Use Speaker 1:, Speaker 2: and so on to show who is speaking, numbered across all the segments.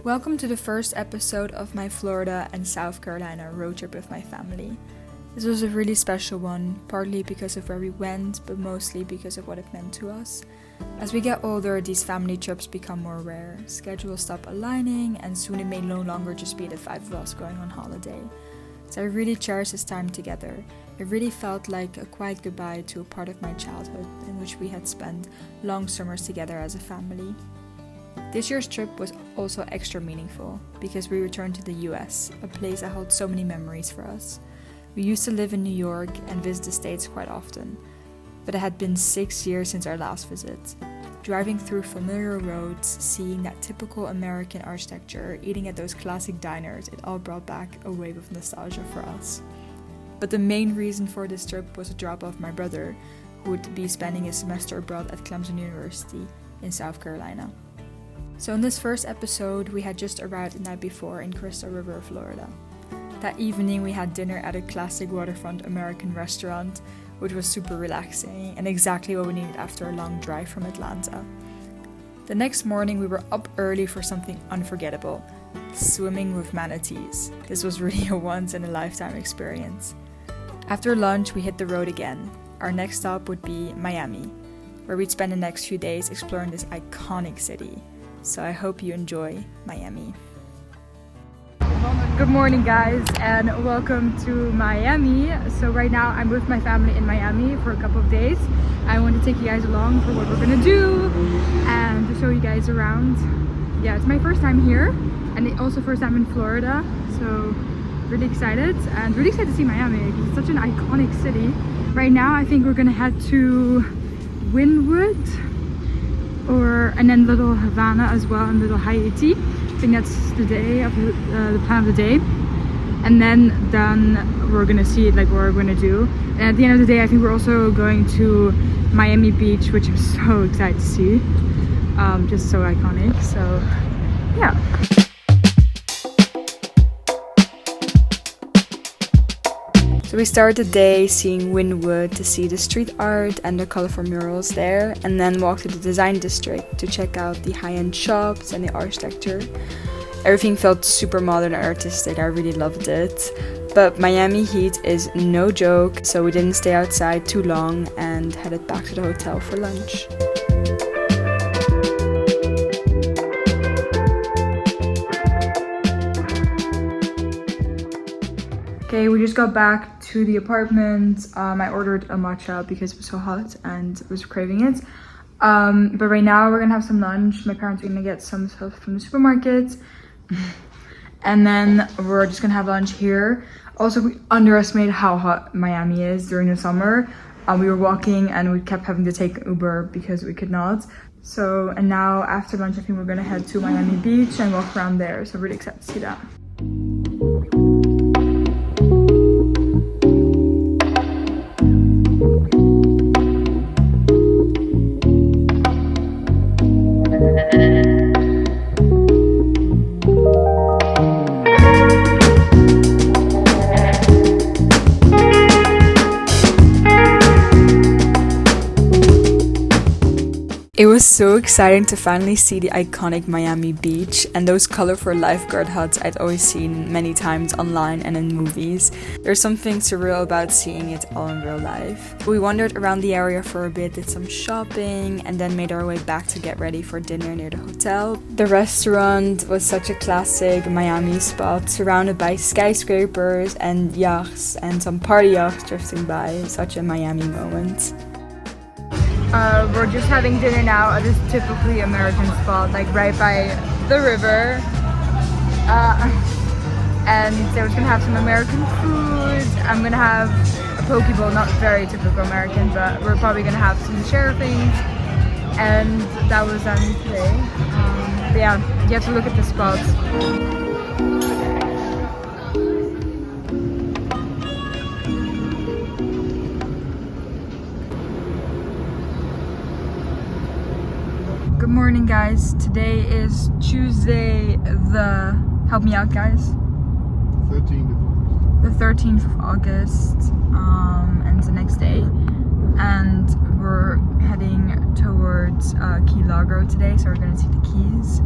Speaker 1: Welcome to the first episode of my Florida and South Carolina road trip with my family. This was a really special one, partly because of where we went, but mostly because of what it meant to us. As we get older, these family trips become more rare. Schedules stop aligning, and soon it may no longer just be the five of us going on holiday. So I really cherish this time together. It really felt like a quiet goodbye to a part of my childhood in which we had spent long summers together as a family. This year's trip was also extra meaningful because we returned to the US, a place that held so many memories for us. We used to live in New York and visit the States quite often, but it had been 6 years since our last visit. Driving through familiar roads, seeing that typical American architecture, eating at those classic diners, it all brought back a wave of nostalgia for us. But the main reason for this trip was a drop off my brother, who would be spending his semester abroad at Clemson University in South Carolina. So in this first episode, we had just arrived the night before in Crystal River, Florida. That evening we had dinner at a classic waterfront American restaurant, which was super relaxing and exactly what we needed after a long drive from Atlanta. The next morning we were up early for something unforgettable, swimming with manatees. This was really a once-in-a-lifetime experience. After lunch we hit the road again. Our next stop would be Miami, where we'd spend the next few days exploring this iconic city. So I hope you enjoy Miami. Good morning guys and welcome to Miami. So right now I'm with my family in Miami for a couple of days. I want to take you guys along for what we're gonna do and to show you guys around. Yeah, it's my first time here and also first time in Florida. So really excited and really excited to see Miami because it's such an iconic city. Right now I think we're gonna head to wynwood and then little Havana as well and little Haiti. I think that's the day of the plan of the day, and then we're gonna see like what we're gonna do. And at the end of the day I think we're also going to Miami Beach, which I'm so excited to see. Just so iconic. So yeah. So we started the day seeing Wynwood to see the street art and the colorful murals there, and then walked to the design district to check out the high-end shops and the architecture. Everything felt super modern and artistic. I really loved it. But Miami heat is no joke, so we didn't stay outside too long and headed back to the hotel for lunch. Okay, we just got back to the apartment. I ordered a matcha because it was so hot and was craving it. But right now we're gonna have some lunch. My parents are gonna get some stuff from the supermarket. And then we're just gonna have lunch here. Also, we underestimated how hot Miami is during the summer. We were walking and we kept having to take Uber because we could not. So, and now after lunch I think we're gonna head to Miami Beach and walk around there. So really excited to see that. It was so exciting to finally see the iconic Miami Beach and those colorful lifeguard huts I'd always seen many times online and in movies. There's something surreal about seeing it all in real life. We wandered around the area for a bit, did some shopping, and then made our way back to get ready for dinner near the hotel. The restaurant was such a classic Miami spot, surrounded by skyscrapers and yachts and some party yachts drifting by. Such a Miami moment. We're just having dinner now at this typically American spot, like right by the river. And so we're gonna have some American food. I'm gonna have a poke bowl, not very typical American, but we're probably gonna have some share things. And that was done today. But yeah, you have to look at the spots. Good morning guys, today is Tuesday help me out guys.
Speaker 2: 13th of August.
Speaker 1: The 13th of August, and it's the next day. and we're heading towards Key Largo today, so we're going to see the Keys.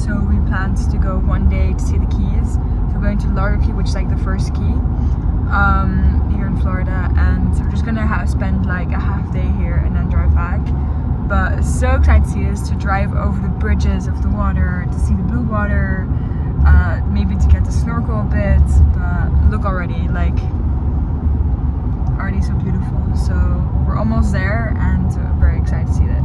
Speaker 1: So we planned to go one day to see the Keys. So we're going to Largo Key, which is like the first key here in Florida, and we're just going to spend like a half day here and then drive back. But so excited to see this, to drive over the bridges of the water, to see the blue water, maybe to get to snorkel a bit. But look already, like, already so beautiful. So we're almost there and very excited to see that.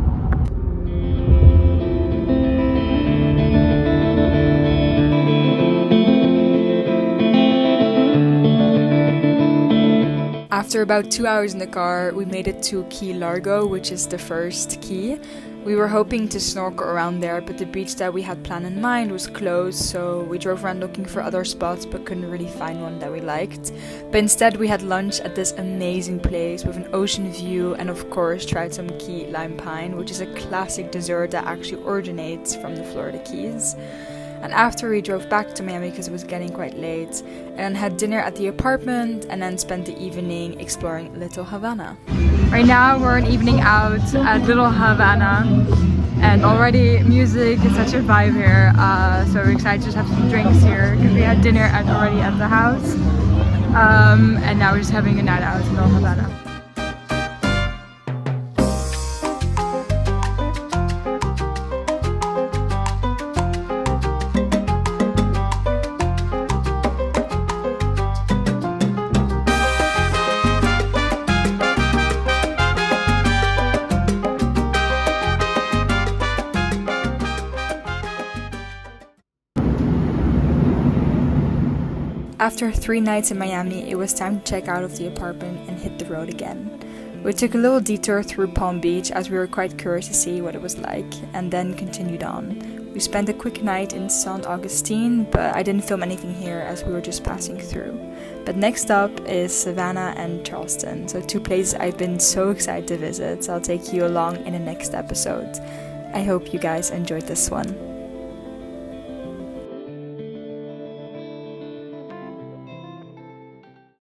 Speaker 1: After about 2 hours in the car, we made it to Key Largo, which is the first key. We were hoping to snorkel around there, but the beach that we had planned in mind was closed, so we drove around looking for other spots but couldn't really find one that we liked. But instead we had lunch at this amazing place with an ocean view, and of course tried some key lime pie, which is a classic dessert that actually originates from the Florida Keys. And after we drove back to Miami because it was getting quite late, and then had dinner at the apartment, and then spent the evening exploring Little Havana. Right now we're an evening out at Little Havana, and already music is such a vibe here, so we're excited to just have some drinks here because we had dinner already at the house, and now we're just having a night out in Little Havana. After 3 nights in Miami, it was time to check out of the apartment and hit the road again. We took a little detour through Palm Beach as we were quite curious to see what it was like, and then continued on. We spent a quick night in St. Augustine, but I didn't film anything here as we were just passing through. But next up is Savannah and Charleston, so 2 places I've been so excited to visit, so I'll take you along in the next episode. I hope you guys enjoyed this one.